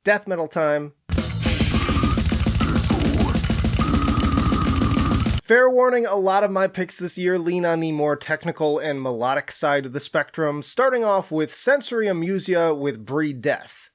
death metal time. Fair warning, a lot of my picks this year lean on the more technical and melodic side of the spectrum, starting off with Sensory Amusia with Breed Death.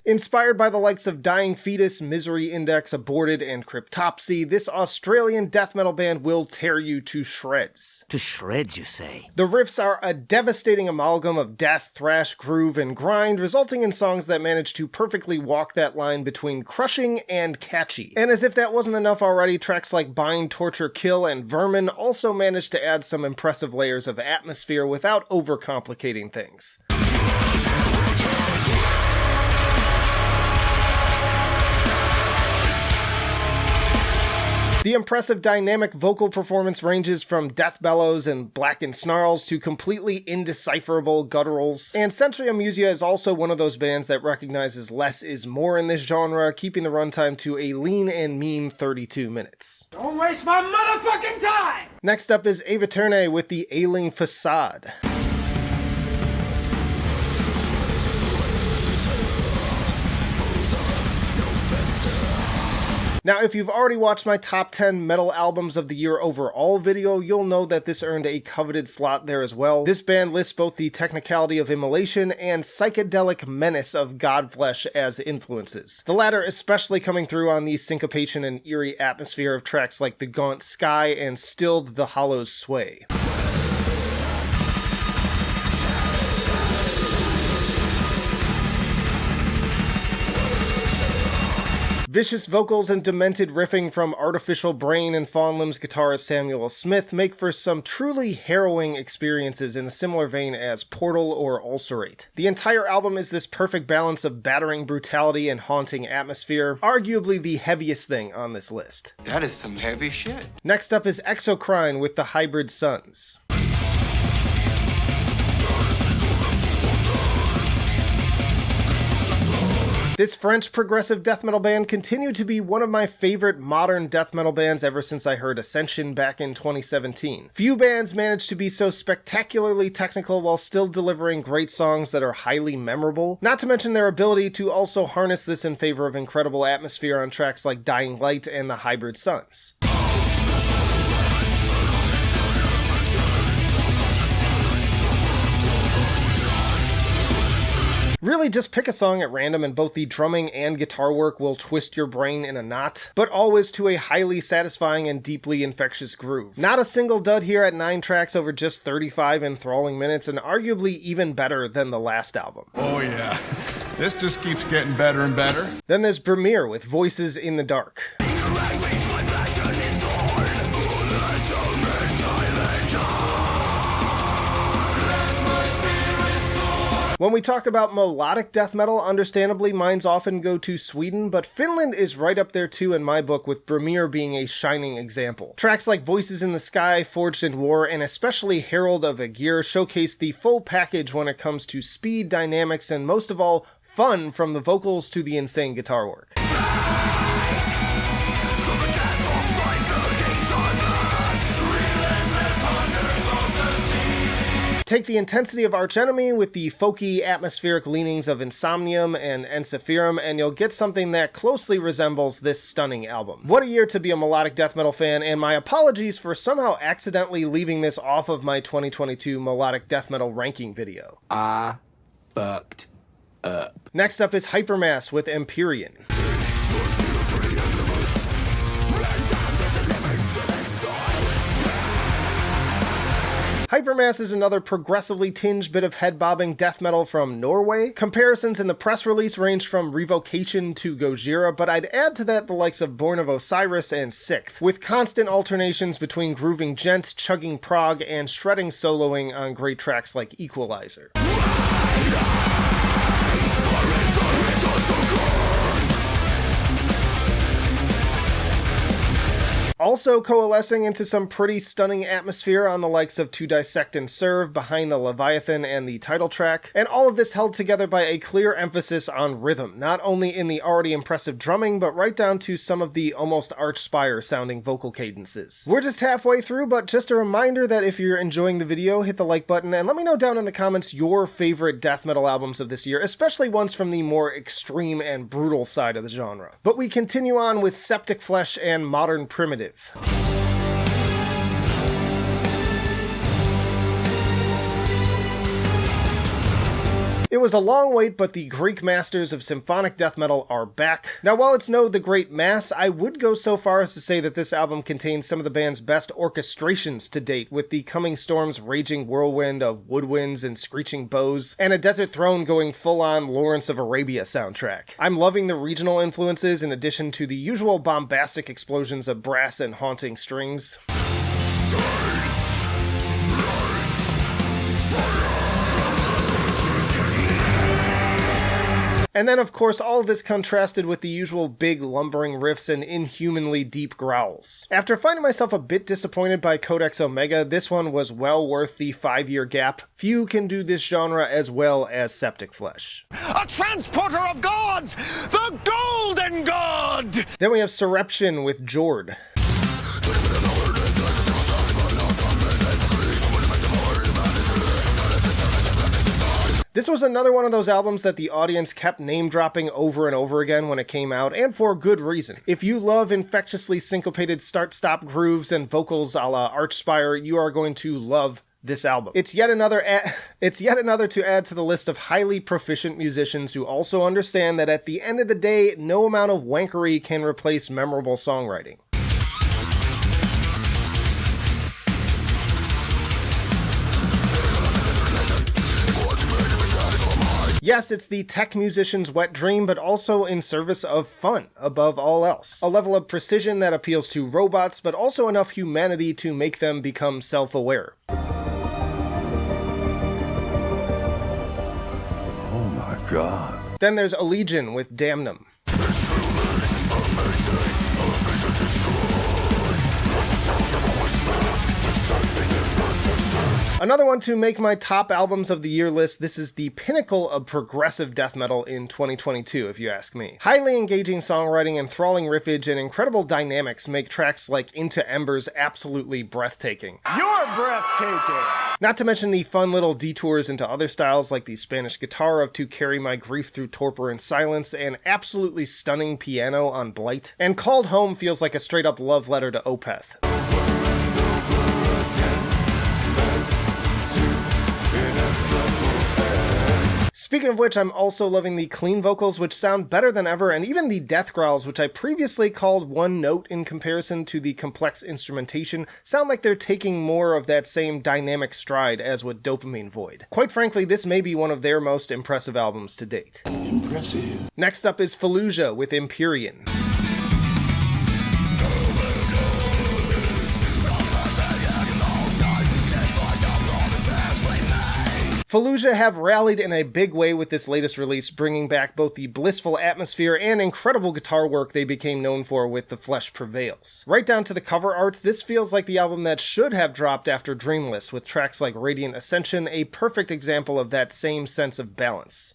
Inspired by the likes of Dying Fetus, Misery Index, Aborted, and Cryptopsy, this Australian death metal band will tear you to shreds. To shreds, you say? The riffs are a devastating amalgam of death, thrash, groove, and grind, resulting in songs that manage to perfectly walk that line between crushing and catchy. And as if that wasn't enough already, tracks like Bind, Torture, Kill, and Vermin also manage to add some impressive layers of atmosphere without overcomplicating things. The impressive dynamic vocal performance ranges from death bellows and blackened snarls to completely indecipherable gutturals, and Sensory Amusia is also one of those bands that recognizes less is more in this genre, keeping the runtime to a lean and mean 32 minutes. Don't waste my motherfucking time! Next up is Aeviterne with the Ailing Facade. Now, if you've already watched my top 10 metal albums of the year overall video, you'll know that this earned a coveted slot there as well. This band lists both the technicality of Immolation and psychedelic menace of Godflesh as influences. The latter especially coming through on the syncopation and eerie atmosphere of tracks like The Gaunt Sky and Stilled the Hollow's Sway. Vicious vocals and demented riffing from Artificial Brain and Fawn Limbs guitarist Samuel Smith make for some truly harrowing experiences in a similar vein as Portal or Ulcerate. The entire album is this perfect balance of battering brutality and haunting atmosphere, arguably the heaviest thing on this list. That is some heavy shit. Next up is Exocrine with the Hybrid Suns. This French progressive death metal band continued to be one of my favorite modern death metal bands ever since I heard Ascension back in 2017. Few bands manage to be so spectacularly technical while still delivering great songs that are highly memorable, not to mention their ability to also harness this in favor of incredible atmosphere on tracks like Dying Light and the Hybrid Suns. Really, just pick a song at random and both the drumming and guitar work will twist your brain in a knot, but always to a highly satisfying and deeply infectious groove. Not a single dud here at 9 tracks over just 35 enthralling minutes, and arguably even better than the last album. Oh yeah, this just keeps getting better and better. Then there's Brymir with Voices in the Dark. When we talk about melodic death metal, understandably minds often go to Sweden, but Finland is right up there too in my book, with Brymir being a shining example. Tracks like Voices in the Sky, Forged in War, and especially Herald of Aegir showcase the full package when it comes to speed, dynamics, and most of all, fun, from the vocals to the insane guitar work. Take the intensity of Arch Enemy with the folky, atmospheric leanings of Insomnium and Encephalum, and you'll get something that closely resembles this stunning album. What a year to be a melodic death metal fan, and my apologies for somehow accidentally leaving this off of my 2022 melodic death metal ranking video. I fucked up. Next up is Hypermass with Empyrean. Hypermass is another progressively tinged bit of head-bobbing death metal from Norway. Comparisons in the press release ranged from Revocation to Gojira, but I'd add to that the likes of Born of Osiris and Sixth, with constant alternations between grooving gent, chugging prog, and shredding soloing on great tracks like Equalizer. Also coalescing into some pretty stunning atmosphere on the likes of To Dissect and Serve behind the Leviathan and the title track, and all of this held together by a clear emphasis on rhythm, not only in the already impressive drumming, but right down to some of the almost Archspire sounding vocal cadences. We're just halfway through, but just a reminder that if you're enjoying the video, hit the like button and let me know down in the comments your favorite death metal albums of this year, especially ones from the more extreme and brutal side of the genre. But we continue on with Septicflesh and Modern Primitive. It was a long wait, but the Greek masters of symphonic death metal are back. Now, while it's no The Great Mass, I would go so far as to say that this album contains some of the band's best orchestrations to date, with the Coming Storm's raging whirlwind of woodwinds and screeching bows, and a Desert Throne going full-on Lawrence of Arabia soundtrack. I'm loving the regional influences in addition to the usual bombastic explosions of brass and haunting strings. And then, of course, all of this contrasted with the usual big lumbering riffs and inhumanly deep growls. After finding myself a bit disappointed by Codex Omega, this one was well worth the 5-year gap. Few can do this genre as well as Septicflesh. A transporter of gods! The Golden God! Then we have Soreption with Jord. This was another one of those albums that the audience kept name-dropping over and over again when it came out, and for good reason. If you love infectiously syncopated start-stop grooves and vocals a la Archspire, you are going to love this album. It's yet another to add to the list of highly proficient musicians who also understand that at the end of the day, no amount of wankery can replace memorable songwriting. Yes, it's the tech musician's wet dream, but also in service of fun, above all else. A level of precision that appeals to robots, but also enough humanity to make them become self-aware. Oh my god. Then there's Allegaeon with Damnum. Another one to make my top albums of the year list. This is the pinnacle of progressive death metal in 2022, if you ask me. Highly engaging songwriting, enthralling riffage, and incredible dynamics make tracks like Into Embers absolutely breathtaking. You're breathtaking! Not to mention the fun little detours into other styles like the Spanish guitar of To Carry My Grief Through Torpor and Silence, and absolutely stunning piano on Blight. And Called Home feels like a straight up love letter to Opeth. Speaking of which, I'm also loving the clean vocals, which sound better than ever, and even the death growls, which I previously called one note in comparison to the complex instrumentation, sound like they're taking more of that same dynamic stride as with Dopamine Void. Quite frankly, this may be one of their most impressive albums to date. Impressive. Next up is Fallujah with Empyrean. Fallujah have rallied in a big way with this latest release, bringing back both the blissful atmosphere and incredible guitar work they became known for with The Flesh Prevails. Right down to the cover art, this feels like the album that should have dropped after Dreamless, with tracks like Radiant Ascension, a perfect example of that same sense of balance.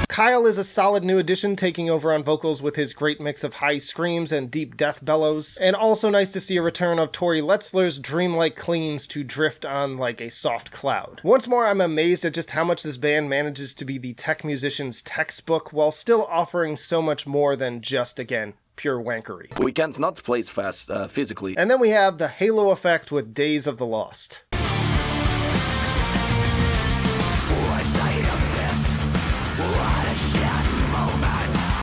Kyle is a solid new addition, taking over on vocals with his great mix of high screams and deep death bellows, and also nice to see a return of Tori Letzler's dreamlike cleans to drift on like a soft cloud. Once more, I'm amazed at just how much this band manages to be the tech musician's textbook while still offering so much more than just, again, pure wankery. We can't not play it fast physically. And then we have the Halo effect with Days of the Lost.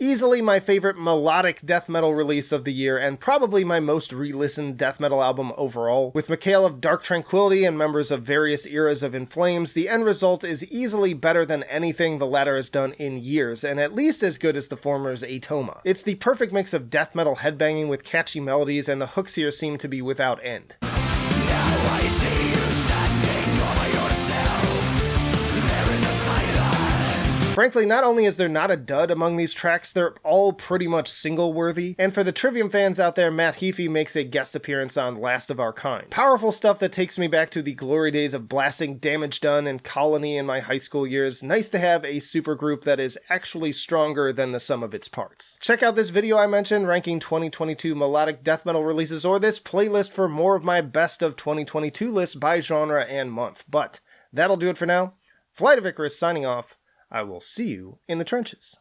Easily my favorite melodic death metal release of the year, and probably my most re-listened death metal album overall. With Mikhail of Dark Tranquillity and members of various eras of In Flames, the end result is easily better than anything the latter has done in years, and at least as good as the former's Atoma. It's the perfect mix of death metal headbanging with catchy melodies, and the hooks here seem to be without end. Now I see you standing over yourself there in the silence. Frankly, not only is there not a dud among these tracks, they're all pretty much single-worthy, and for the Trivium fans out there, Matt Heafy makes a guest appearance on Last of Our Kind. Powerful stuff that takes me back to the glory days of blasting Damage Done and Colony in my high school years. Nice to have a supergroup that is actually stronger than the sum of its parts. Check out this video I mentioned, ranking 2022 melodic death metal releases, or this playlist for more of my best of 2022 lists by genre and month. But that'll do it for now. Flight of Icarus signing off. I will see you in the trenches.